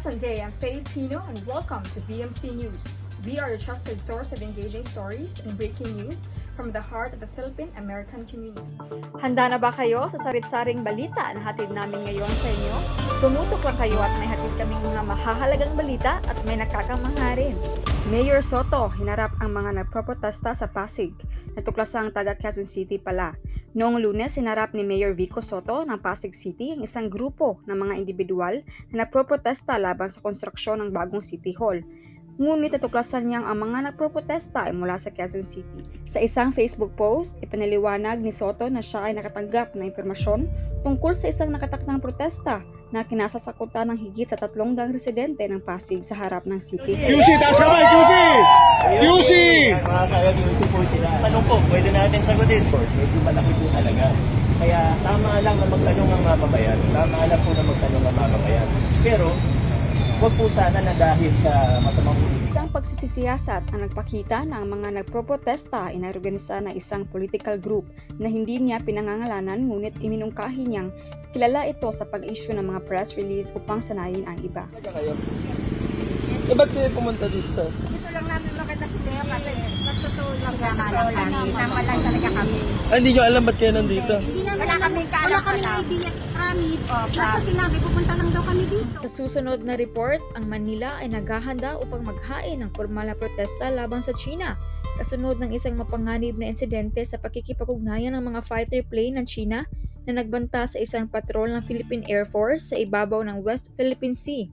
Pleasant day, I'm Filipino and welcome to BMC News. We are your trusted source of engaging stories and breaking news from the heart of the Philippine American community. Handa na ba kayo sa sarit-saring balita na hatid namin ngayon sa inyo? Tumutok lang kayo at may hatid kaming mga mahahalagang balita at may nakakamangha rin. Mayor Sotto hinarap ang mga nagproprotesta sa Pasig. Natuklasang taga Quezon City pala. Noong Lunes, hinarap ni Mayor Vico Sotto ng Pasig City ang isang grupo ng mga individual na nagproprotesta laban sa konstruksyon ng bagong City Hall. Ngunit natuklasan niyang ang mga nagproprotesta ay mula sa Quezon City. Sa isang Facebook post, ipinaliwanag ni Sotto na siya ay nakatanggap ng impormasyon tungkol sa isang nakatakdang protesta na kinasasakutan ng higit sa 300 residente ng Pasig sa harap ng City. QC, taas kamay! QC! QC! Mga kaya QC po sila. Tanong po, pwede natin sagutin po. Medyo malaki po talaga. Kaya tama lang na magtanong ang mamamayan. Tama lang po na magtanong ang mamamayan. Pero, huwag po sana na dahil sa masamang Isang pagsisiyasat ang nagpakita na ang mga nagproprotesta ay naorganisa na isang political group na hindi niya pinangangalanan ngunit iminungkahi niyang kilala ito sa pag-issue ng mga press release upang sanayin ang iba. Ba't kayo pumunta dito sa... Gusto lang namin makita si Leo kasi sa totoo lang kami. Tama lang talaga kami. hindi nyo alam ba't kayo nandito? Wala kami idea, promise. Basta sinabi, pupunta lang daw kami dito. Sa susunod na report, ang Manila ay naghahanda upang maghain ng formal na protesta laban sa China. Kasunod ng isang mapanganib na insidente sa pakikipag-ugnayan ng mga fighter plane ng China na nagbanta sa isang patrol ng Philippine Air Force sa ibabaw ng West Philippine Sea.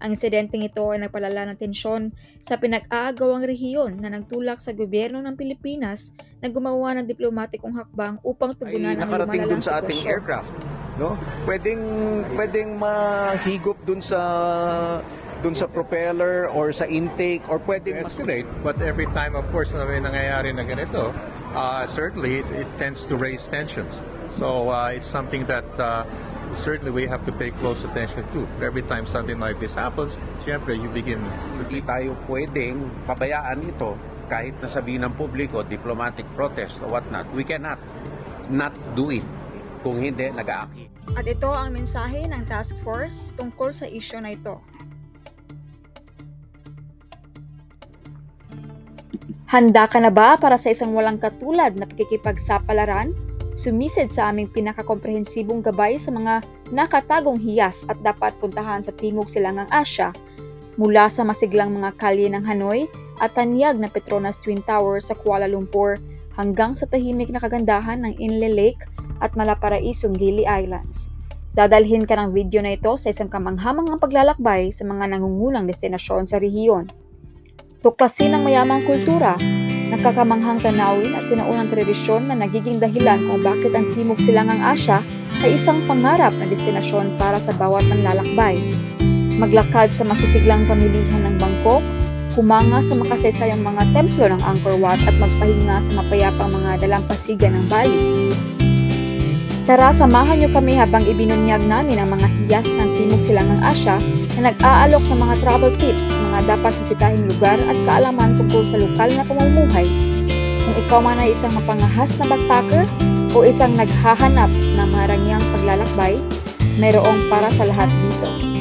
Ang insidenteng ito ay nagpalala ng tensyon sa pinag-aagawang rehiyon na nagtulak sa gobyerno ng Pilipinas na gumawa ng diplomatikong hakbang upang tugunan ang nakarating dun lumalalang sa ating sitwasyon. aircraft, no? Pwedeng mahigop dun sa propeller or sa intake or pwedeng escalate, but every time of course na may nangyayari na ganito, certainly it tends to raise tensions. So it's something that certainly we have to pay close attention to. Every time something like this happens, siyempre you begin. hindi tayo pwedeng pabayaan ito kahit nasabihin ng publiko, diplomatic protest or whatnot. We cannot not do it kung hindi nag-aaki. At ito ang mensahe ng task force tungkol sa isyu na ito. Handa ka na ba para sa isang walang katulad na pakikipagsapalaran? Sumisid sa aming pinakakomprehensibong gabay sa mga nakatagong hiyas at dapat puntahan sa Timog Silangang Asya, mula sa masiglang mga kalye ng Hanoi at tanyag na Petronas Twin Towers sa Kuala Lumpur hanggang sa tahimik na kagandahan ng Inle Lake at malaparaisong Gili Islands. Dadalhin ka ng video na ito sa isang kamanghamangang paglalakbay sa mga nangungunang destinasyon sa rehiyon. Tuklasin ang mayamang kultura, nakakamanghang tanawin at sinaunang tradisyon na nagiging dahilan kung bakit ang Timog Silangang Asya ay isang pangarap na destinasyon para sa bawat manlalakbay. Maglakad sa masisiglang pamilihan ng Bangkok, humanga sa makasaysayang mga templo ng Angkor Wat at magpahinga sa mapayapang mga dalampasigan ng Bali. Tara, samahan niyo kami habang ibinunyag namin ang mga hiyas ng Timog Silangang Asya na nag-aalok ng mga travel tips, mga dapat bisitahing lugar at kaalaman tungkol sa lokal na pamumuhay. Kung ikaw man ay isang mapangahas na backpacker o isang naghahanap ng marangyang paglalakbay, mayroong para sa lahat dito.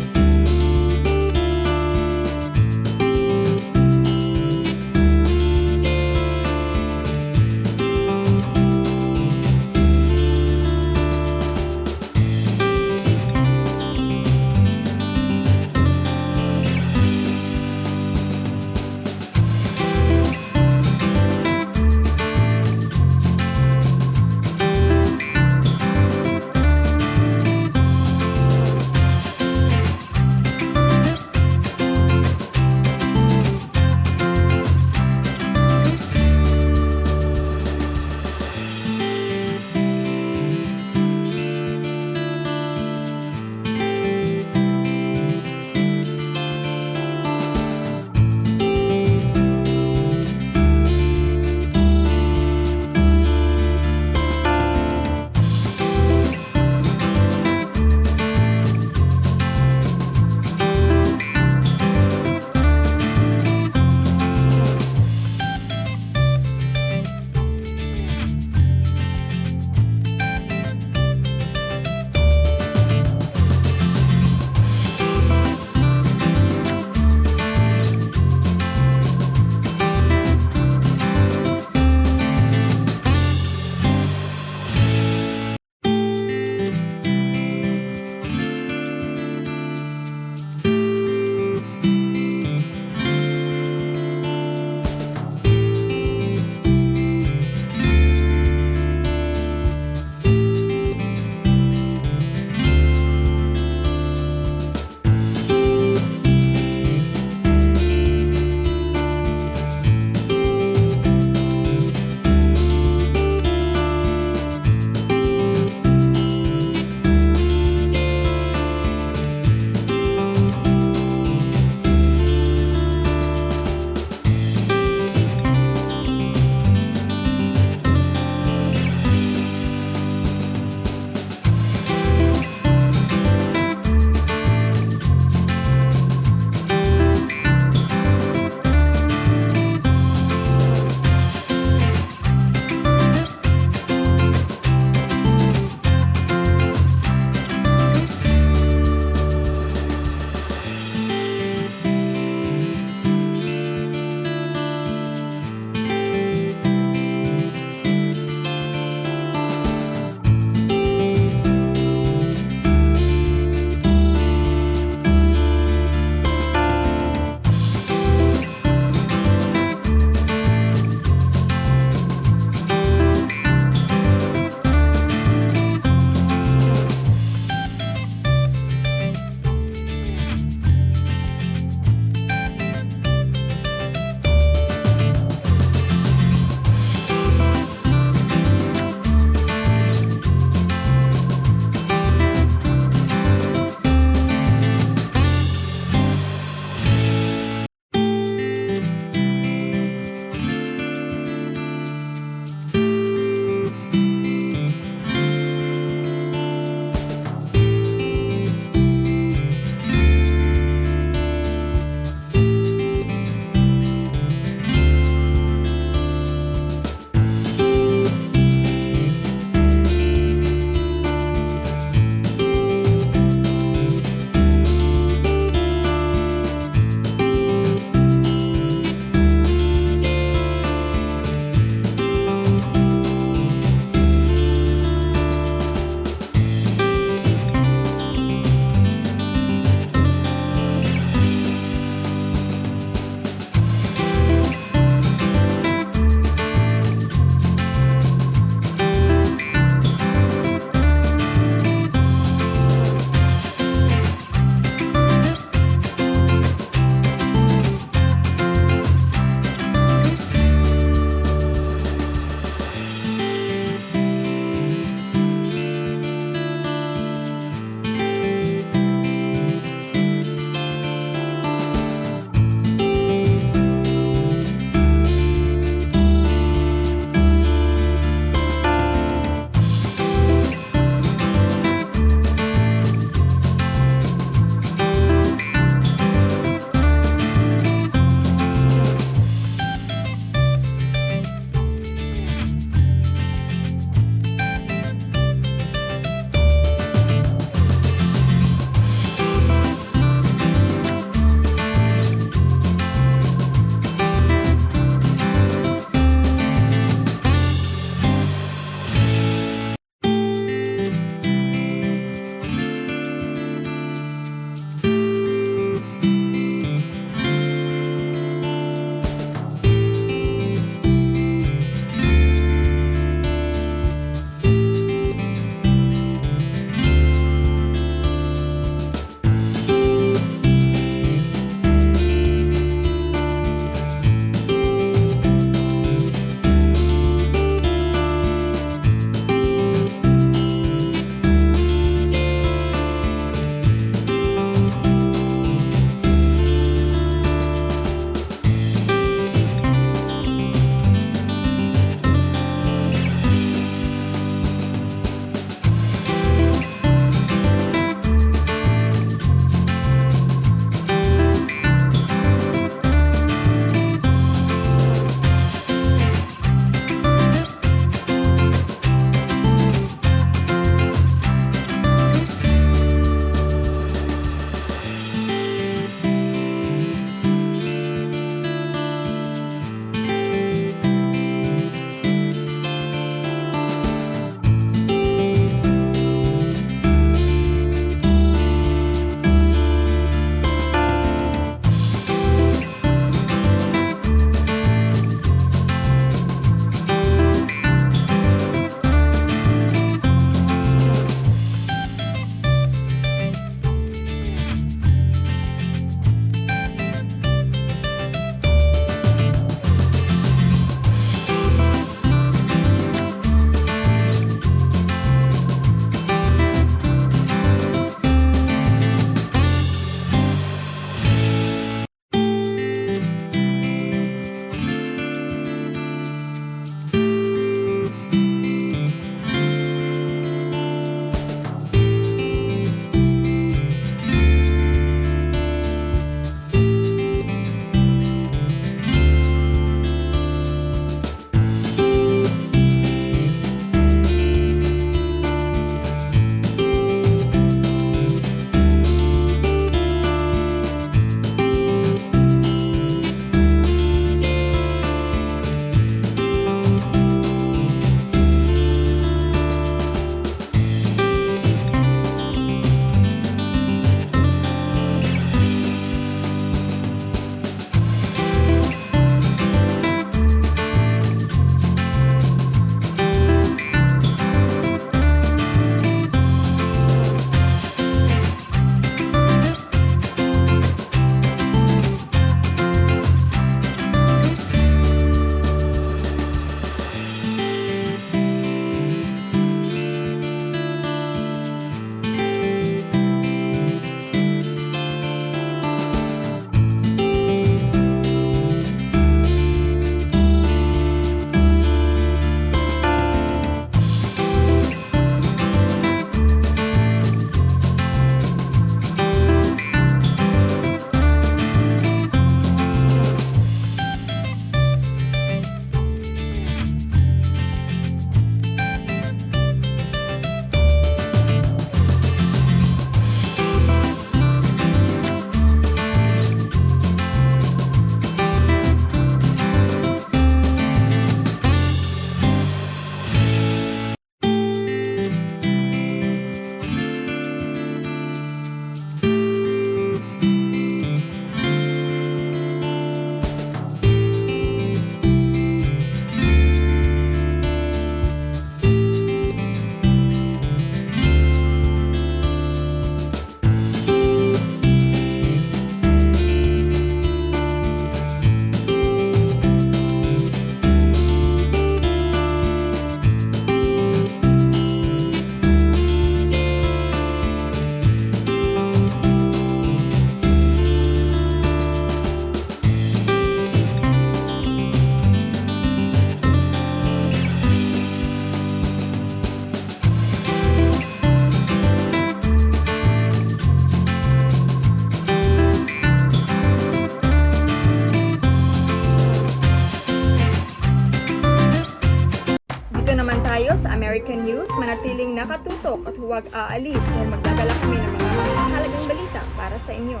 American News, manatiling nakatutok at huwag aalis dahil magdadala kami ng mga mahalagang balita para sa inyo.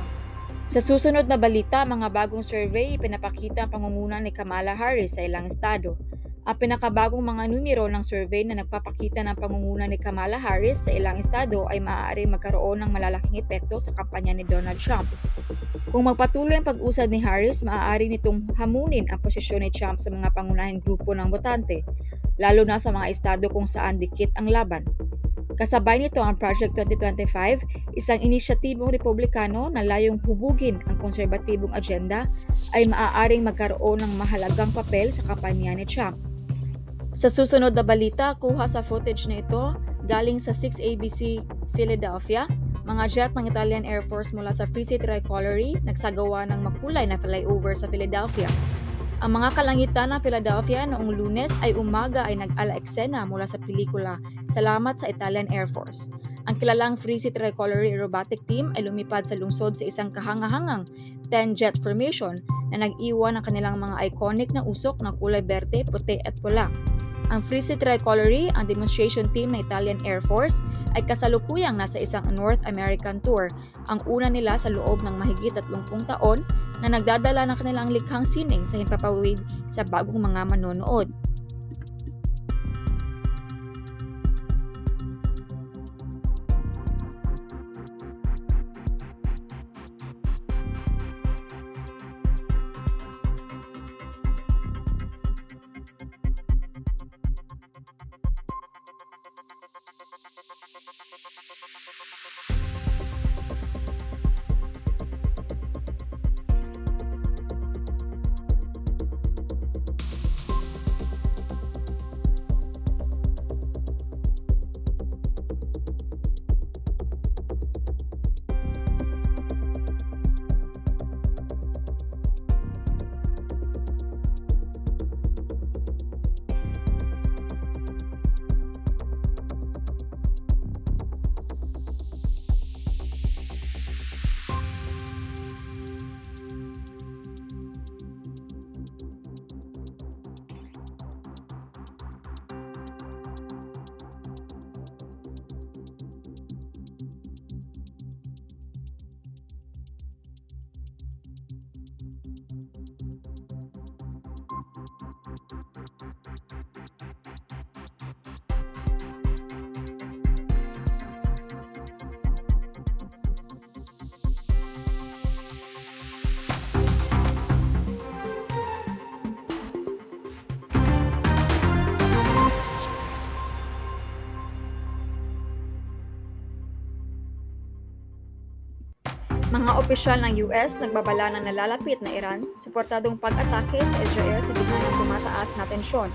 Sa susunod na balita, mga bagong survey ipinapakita ang pangunguna ni Kamala Harris sa ilang estado. Ang pinakabagong mga numero ng survey na nagpapakita ng pangunguna ni Kamala Harris sa ilang estado ay maaari magkaroon ng malalaking epekto sa kampanya ni Donald Trump. Kung magpatuloy ang pag-usad ni Harris, maaari nitong hamunin ang posisyon ni Trump sa mga pangunahing grupo ng botante, lalo na sa mga estado kung saan dikit ang laban. Kasabay nito ang Project 2025, isang inisyatibong republikano na layong hubugin ang konserbatibong agenda ay maaaring magkaroon ng mahalagang papel sa kampanya ni Trump. Sa susunod na balita, kuha sa footage na ito galing sa 6ABC Philadelphia, mga jet ng Italian Air Force mula sa Free City Tricolore nagsagawa ng makulay na flyover sa Philadelphia. Ang mga kalangitan ng Philadelphia noong Lunes ay umaga ay nag-ala eksena mula sa pelikula Salamat sa Italian Air Force. Ang kilalang Free City Tricolore aerobatic team ay lumipad sa lungsod sa isang kahangahangang 10-jet formation na nag-iwan ng kanilang mga iconic na usok na kulay berde, puti at pula. Ang Free City Tricolore, ang demonstration team ng Italian Air Force, ay kasalukuyang nasa isang North American tour, ang una nila sa loob ng mahigit 30 taon na nagdadala ng kanilang likhang sining sa himpapawid sa bagong mga manonood. Mga opisyal ng US nagbabala ng nalalapit na Iran, suportadong pag-atake sa Israel sa gitna ng tumataas na tensyon.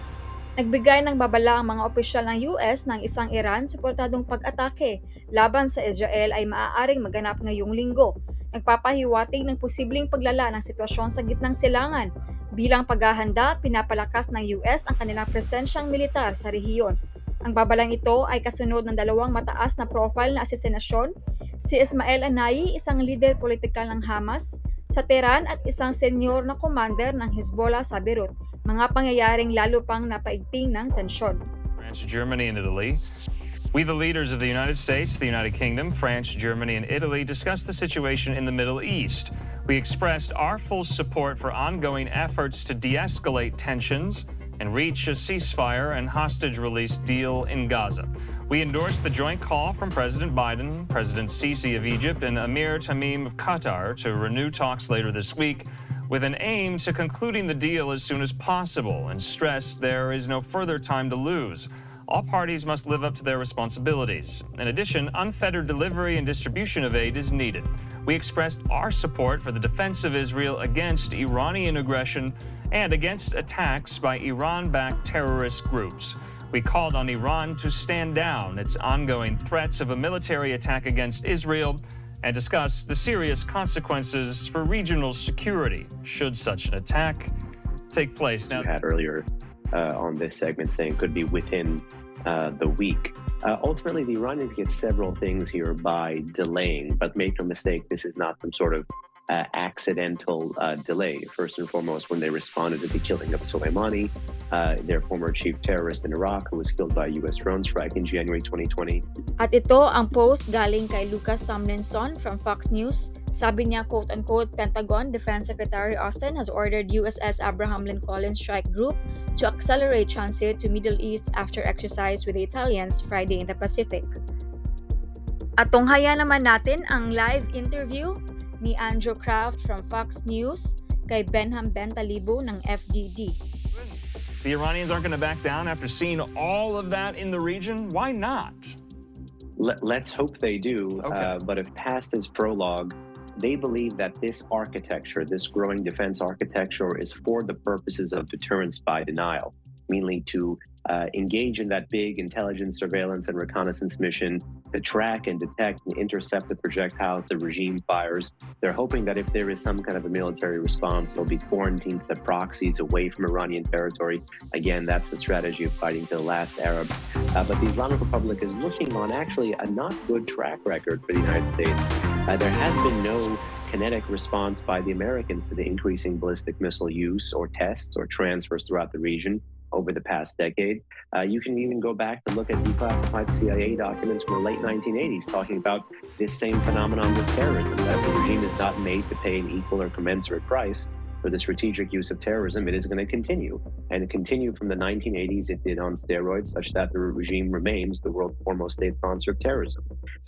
Nagbigay ng babala ang mga opisyal ng US ng isang Iran suportadong pag-atake laban sa Israel ay maaaring maganap ngayong linggo. Nagpapahiwatig ng posibleng paglala ng sitwasyon sa gitnang silangan. Bilang paghahanda, pinapalakas ng US ang kanilang presensyang militar sa rehiyon. Ang babalang ito ay kasunod ng dalawang mataas na profile na asesinasyon, si Ismail Haniyeh, isang lider politikal ng Hamas sa Tehran at isang senyor na commander ng Hezbollah sa Beirut, mga pangyayaring lalo pang napaigting ng tensyon. France, Germany, and Italy. We, the leaders of the United States, the United Kingdom, France, Germany, and Italy, discussed the situation in the Middle East. We expressed our full support for ongoing efforts to de-escalate tensions and reach a ceasefire and hostage release deal in Gaza. We endorsed the joint call from President Biden, President Sisi of Egypt, and Emir Tamim of Qatar to renew talks later this week with an aim to concluding the deal as soon as possible and stressed there is no further time to lose. All parties must live up to their responsibilities. In addition, unfettered delivery and distribution of aid is needed. We expressed our support for the defense of Israel against Iranian aggression and against attacks by Iran-backed terrorist groups. We called on Iran to stand down its ongoing threats of a military attack against Israel and discuss the serious consequences for regional security should such an attack take place. Now, we had earlier on this segment saying could be within the week. Ultimately, the Iranians get several things here by delaying, but make no mistake, this is not some sort of accidental delay. First and foremost, when they responded to the killing of Soleimani, their former chief terrorist in Iraq, who was killed by a U.S. drone strike in January 2020. At ito ang post galing kay Lucas Tomlinson from Fox News. Sabi niya, quote-unquote, Pentagon Defense Secretary Austin has ordered USS Abraham Lincoln Strike Group to accelerate transit to Middle East after exercise with the Italians Friday in the Pacific. At tunghaya naman natin ang live interview ni Andrew Kraft from Fox News kay Benham Bentalibo ng FDD. The Iranians aren't going to back down after seeing all of that in the region? Why not? Let's hope they do. Okay. But if past is prologue, they believe that this architecture, this growing defense architecture, is for the purposes of deterrence by denial, mainly to engage in that big intelligence, surveillance, and reconnaissance mission to track and detect and intercept the projectiles the regime fires. They're hoping that if there is some kind of a military response, it'll be quarantined the proxies away from Iranian territory. Again, that's the strategy of fighting to the last Arab. But the Islamic Republic is looking on actually a not good track record for the United States. There has been no kinetic response by the Americans to the increasing ballistic missile use or tests or transfers throughout the region over the past decade. You can even go back to look at declassified CIA documents from the late 1980s talking about this same phenomenon with terrorism, that if the regime is not made to pay an equal or commensurate price for the strategic use of terrorism, it is going to continue. And continue from the 1980s, it did on steroids, such that the regime remains the world's foremost state sponsor of terrorism.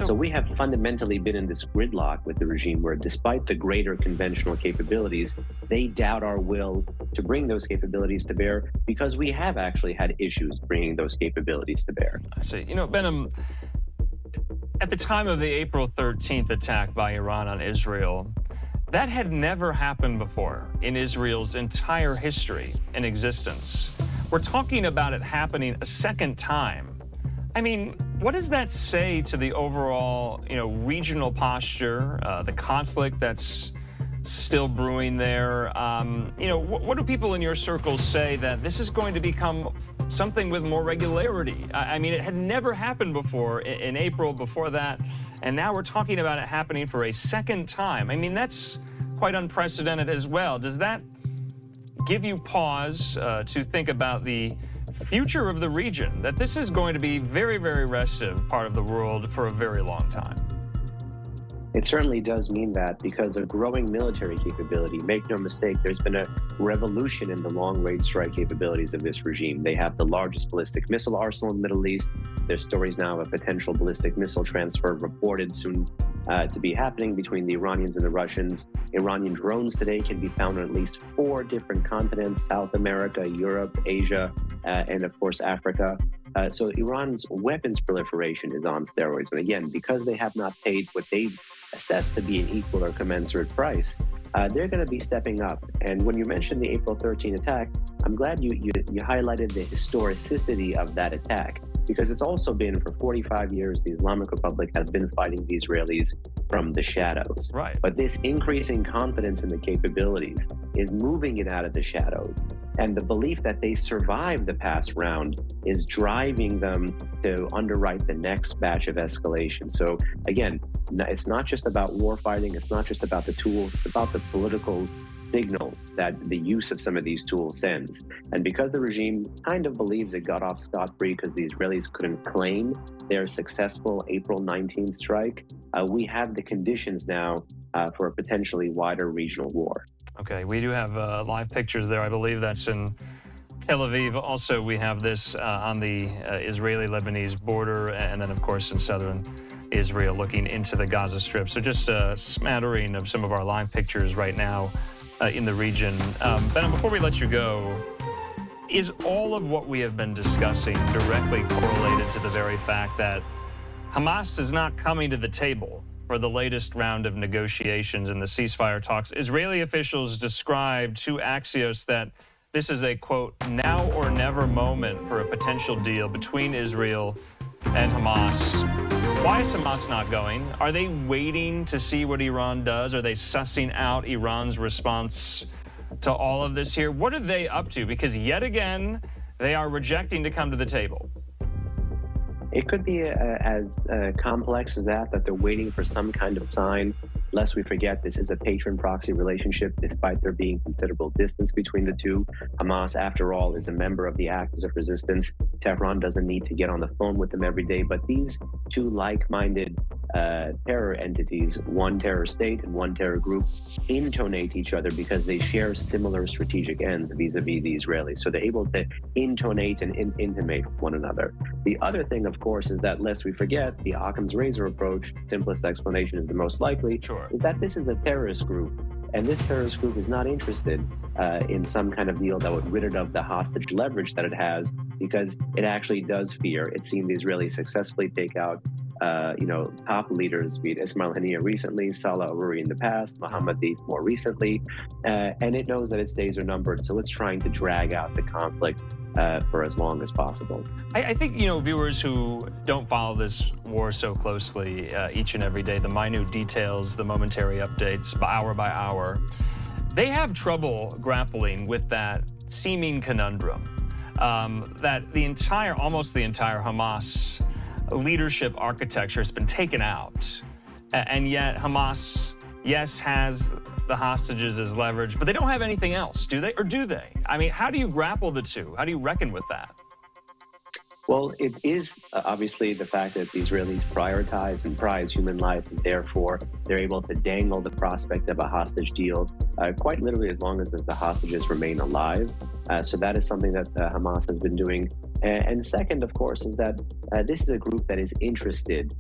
So we have fundamentally been in this gridlock with the regime where, despite the greater conventional capabilities, they doubt our will to bring those capabilities to bear, because we have actually had issues bringing those capabilities to bear. I see. You know, Benham, at the time of the April 13th attack by Iran on Israel, that had never happened before in Israel's entire history and existence. We're talking about it happening a second time. I mean, what does that say to the overall, regional posture, the conflict that's still brewing there? What do people in your circles say that this is going to become something with more regularity? I mean, it had never happened before in April, before that, and now we're talking about it happening for a second time. I mean, that's quite unprecedented as well. Does that give you pause to think about the future of the region, that this is going to be very, very restive part of the world for a very long time? It certainly does mean that, because of growing military capability. Make no mistake, there's been a revolution in the long-range strike capabilities of this regime. They have the largest ballistic missile arsenal in the Middle East. There's stories now of a potential ballistic missile transfer reported soon to be happening between the Iranians and the Russians. Iranian drones today can be found on at least 4 different continents: South America, Europe, Asia, and of course Africa. So Iran's weapons proliferation is on steroids. And again, because they have not paid what they assessed to be an equal or commensurate price, they're going to be stepping up. And when you mentioned the April 13 attack, I'm glad you highlighted the historicity of that attack, because it's also been, for 45 years, the Islamic Republic has been fighting the Israelis from the shadows. Right. But this increasing confidence in the capabilities is moving it out of the shadows. And the belief that they survived the past round is driving them to underwrite the next batch of escalation. So again, it's not just about war fighting. It's not just about the tools. It's about the political signals that the use of some of these tools sends. And because the regime kind of believes it got off scot-free because the Israelis couldn't claim their successful April 19th strike, we have the conditions now for a potentially wider regional war. Okay, we do have live pictures there. I believe that's in Tel Aviv. Also, we have this on the Israeli-Lebanese border, and then, of course, in southern Israel, looking into the Gaza Strip. So just a smattering of some of our live pictures right now in the region. Ben, before we let you go, is all of what we have been discussing directly correlated to the very fact that Hamas is not coming to the table for the latest round of negotiations in the ceasefire talks? Israeli officials described to Axios that this is a, quote, now or never moment for a potential deal between Israel and Hamas. Why is Hamas not going? Are they waiting to see what Iran does? Are they sussing out Iran's response to all of this here? What are they up to? Because yet again, they are rejecting to come to the table. It could be as complex as that they're waiting for some kind of sign, lest we forget, this is a patron-proxy relationship, despite there being considerable distance between the two. Hamas, after all, is a member of the Axis of Resistance. Tehran doesn't need to get on the phone with them every day, but these two like-minded terror entities, one terror state and one terror group, intonate each other because they share similar strategic ends vis-a-vis the Israelis. So they're able to intonate and intimate one another. The other thing, of course, is that lest we forget, the Occam's razor approach, simplest explanation is the most likely, Sure. is that this is a terrorist group. And this terrorist group is not interested in some kind of deal that would rid it of the hostage leverage that it has, because it actually does fear. It's seen the Israelis successfully take out top leaders, be it Ismail Haniyeh recently, Salah Aruri in the past, Mohammed Deif more recently, and it knows that its days are numbered, so it's trying to drag out the conflict for as long as possible. I think, viewers who don't follow this war so closely each and every day, the minute details, the momentary updates, hour by hour, they have trouble grappling with that seeming conundrum that almost the entire Hamas leadership architecture has been taken out, and yet Hamas, yes, has the hostages as leverage, but they don't have anything else, do they? Or do they? I mean, how do you grapple the two? How do you reckon with that? Well, it is obviously the fact that the Israelis prioritize and prize human life, and therefore they're able to dangle the prospect of a hostage deal quite literally as long as the hostages remain alive. So that is something that Hamas has been doing. And second, of course, is that this is a group that is interested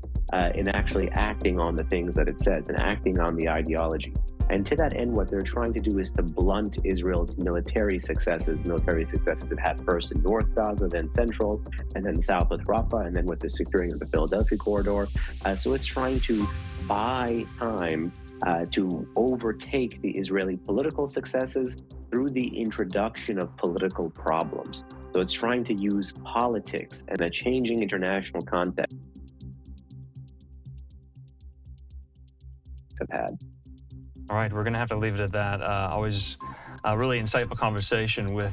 in actually acting on the things that it says and acting on the ideology. And to that end, what they're trying to do is to blunt Israel's military successes it had first in North Gaza, then Central, and then South with Rafah, and then with the securing of the Philadelphia corridor. So it's trying to buy time to overtake the Israeli political successes through the introduction of political problems. So it's trying to use politics and a changing international context have had. All right, we're going to have to leave it at that. Always a really insightful conversation with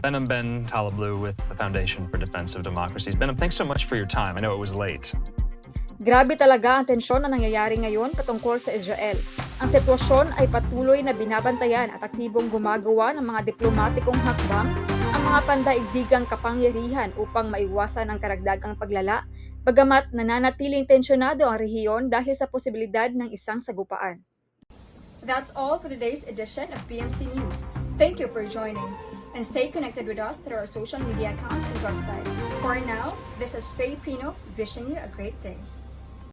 Behnam Ben Taleblu with the Foundation for Defense of Democracies. Behnam, thanks so much for your time. I know it was late. Grabe talaga ang tensyon na nangyayari ngayon patungkol sa Israel. Ang sitwasyon ay patuloy na binabantayan at aktibong gumagawa ng mga diplomatikong hakbang ang mga pandaigdigang kapangyarihan upang maiwasan ang karagdagang paglala, bagamat nananatiling tensyonado ang rehiyon dahil sa posibilidad ng isang sagupaan. That's all for today's edition of PMC News. Thank you for joining, and stay connected with us through our social media accounts and website. For now, this is Faye Pino wishing you a great day.